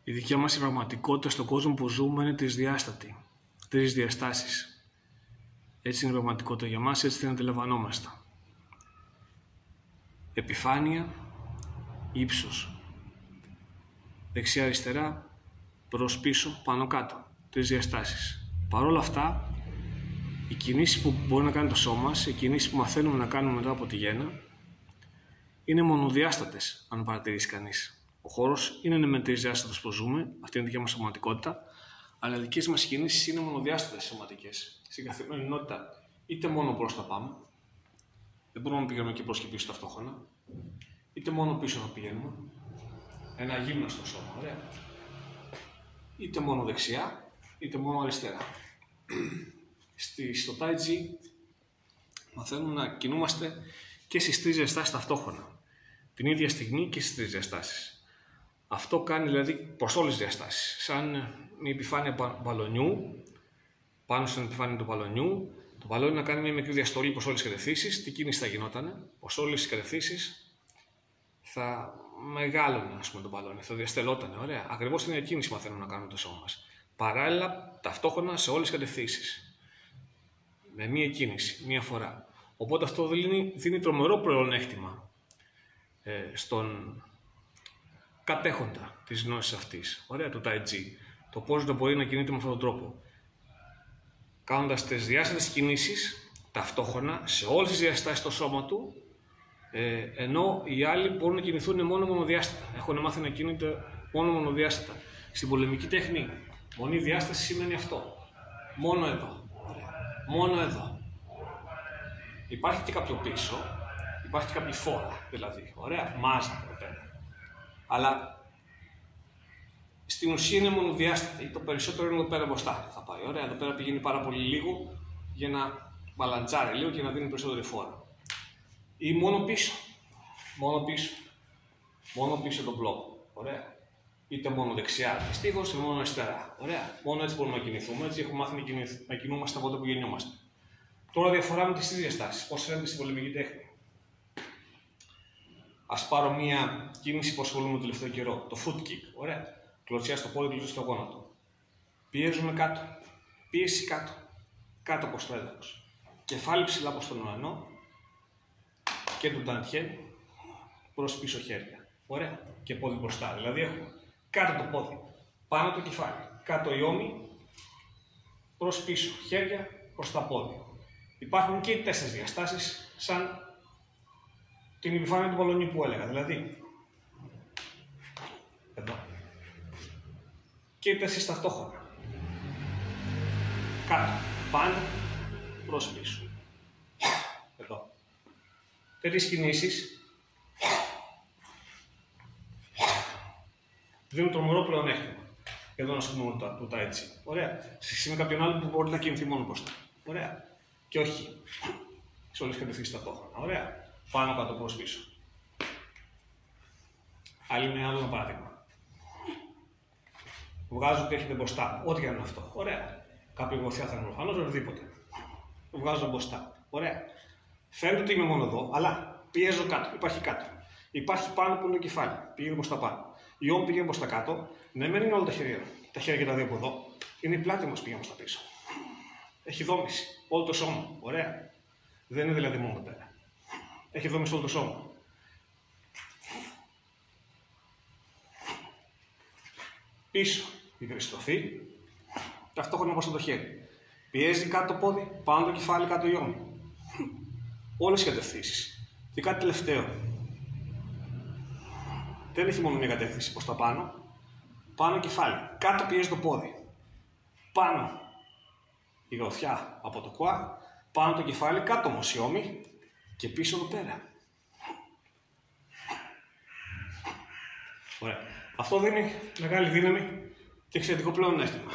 Η δικιά μας η πραγματικότητα στον κόσμο που ζούμε είναι τρισδιάστατη. Τρεις διαστάσεις. Έτσι είναι η πραγματικότητα για μας, έτσι την αντιλαμβανόμαστε. Επιφάνεια, ύψος. Δεξιά-αριστερά, προς-πίσω, πάνω-κάτω. Τρεις διαστάσεις. Παρ' όλα αυτά, οι κινήσεις που μπορεί να κάνει το σώμα μας, οι κινήσεις που μαθαίνουμε να κάνουμε μετά από τη γέννα, είναι μονοδιάστατες, αν παρατηρήσει κανείς. Ο χώρος είναι με τρισδιάστατος που ζούμε, αυτή είναι η δικιά μας σωματικότητα, αλλά οι δικές μας κινήσεις είναι μονοδιάστατες σωματικές. Στην καθημερινότητα, είτε μόνο προς τα πάμε, δεν μπορούμε να πηγαίνουμε και προς και πίσω ταυτόχρονα, είτε μόνο πίσω να πηγαίνουμε, ένα γύμναστο σώμα, ωραία. Είτε μόνο δεξιά, είτε μόνο αριστερά. Στο Tai Chi μαθαίνουμε να κινούμαστε και στις τρεις διαστάσεις ταυτόχρονα, την ίδια στιγμή και στις τρεις διαστάσεις. Αυτό κάνει δηλαδή προς όλες τις διαστάσεις. Σαν μια επιφάνεια μπαλονιού, πάνω στην επιφάνεια του μπαλονιού, το μπαλόνι να κάνει μια μικρή διαστολή προς όλες τις κατευθύνσεις. Τι κίνηση θα γινότανε, προς όλες τις κατευθύνσεις θα μεγάλωνε, ας πούμε, το μπαλόνι, θα διαστελότανε. Ωραία. Ακριβώς την ίδια κίνηση μαθαίνουμε να κάνουμε το σώμα μας. Παράλληλα, ταυτόχρονα σε όλες τις κατευθύνσεις. Με μία κίνηση, μία φορά. Οπότε αυτό δίνει τρομερό πλεονέκτημα στον κατέχοντα της γνώσης αυτής, ωραία, του Tai Chi. Το πώς δεν μπορεί να κινείται με αυτόν τον τρόπο. Κάνοντας τις διάστατες κινήσεις ταυτόχρονα σε όλες τις διαστάσεις στο σώμα του, ενώ οι άλλοι μπορούν να κινηθούν μόνο μονοδιάστατα. Έχουν μάθει να κινείται μόνο μονοδιάστατα. Στην πολεμική τέχνη, μονή διάσταση σημαίνει αυτό. Μόνο εδώ. Ωραία. Μόνο εδώ. Υπάρχει και κάποιο πίσω, υπάρχει και κάποια φόρα, δηλαδή. Ωραία, μάζα εδώ πέρα. Αλλά στην ουσία είναι μονοδιάστατη. Το περισσότερο είναι εδώ πέρα μπροστά. Θα πάει. Ωραία, εδώ πέρα πηγαίνει πάρα πολύ λίγο για να μπαλαντζάρει λίγο και να δίνει περισσότερη φόρα. Ή μόνο πίσω. Μόνο πίσω. Μόνο πίσω τον μπλοκ. Ωραία. Είτε μόνο δεξιά δυστυχώς, είτε μόνο αριστερά. Ωραία. Μόνο έτσι μπορούμε να κινηθούμε. Έτσι έχουμε μάθει να κινούμαστε από τότε που γεννιόμαστε. Τώρα διαφορά με τις τρεις διαστάσεις. Πώς φαίνεται στην πολεμική τέχνη. Ας πάρω μία κίνηση που ασχολούμαι το τελευταίο καιρό. Το foot kick. Ωραία. Κλωτσιά στο πόδι, κλωτσιά στο γόνατο. Πιέζουμε κάτω. Πίεση κάτω. Κάτω προς το έδαφος. Κεφάλι ψηλά προς τον ουρανό. Και του νταντιέ προς πίσω χέρια. Ωραία. Και πόδι μπροστά. Δηλαδή έχουμε κάτω το πόδι, πάνω το κεφάλι, κάτω η ώμη, προς πίσω χέρια, προς τα πόδια. Υπάρχουν και οι τέσσερις διαστάσεις, σαν την επιφάνεια του μπαλονιού που έλεγα. Δηλαδή, εδώ. Και οι τέσσερις ταυτόχρονα. Κάτω, πάνω, προς πίσω. Εδώ. Τέτοιες κινήσεις δίνουν τρομερό πλεονέκτημα. Εδώ να σκεφτούμε το Tai Chi. Ωραία. Σε σχέση με κάποιον άλλο που μπορεί να κινηθεί μόνο μπροστά. Ωραία. Και όχι σε όλες τις κατευθύνσεις ταυτόχρονα. Ωραία. Πάνω κάτω προς πίσω. Άλλη μια άλλο παράδειγμα. Βγάζω ότι έχετε μπροστά. Ό,τι και αν είναι αυτό. Ωραία. Κάποια βοηθιά θα είναι προφανώς, οτιδήποτε. Το βγάζω μπροστά. Ωραία. Φαίνεται ότι είμαι μόνο εδώ, αλλά πιέζω κάτω. Υπάρχει κάτω. Υπάρχει πάνω που είναι το κεφάλι. Πηγαίνει προς τα πάνω. Η ώμη πηγαίνει προς τα κάτω. Ναι, δεν είναι όλα τα χέρια. Τα χέρια και τα δύο από εδώ. Είναι η πλάτη μας πηγαίνει προς τα πίσω. Έχει δόμηση. Όλο το σώμα. Ωραία. Δεν είναι δηλαδή μόνο πέρα. Έχει δόμηση όλο το σώμα. Πίσω η περιστροφή. Ταυτόχρονα προς το χέρι. Πιέζει κάτω το πόδι. Πάνω το κεφάλι, κάτω η ώμη. Όλες οι κατευθύνσεις. Και κάτι τελευταίο. Δεν έχει μόνο μια κατεύθυνση προς τα πάνω. Πάνω κεφάλι. Κάτω πιέζει το πόδι. Πάνω η γροθιά από το κουά. Πάνω το κεφάλι. Κάτω όμως η ώμη. Και πίσω εδώ πέρα. Ωραία. Αυτό δίνει μεγάλη δύναμη και εξαιρετικό πλεονέκτημα.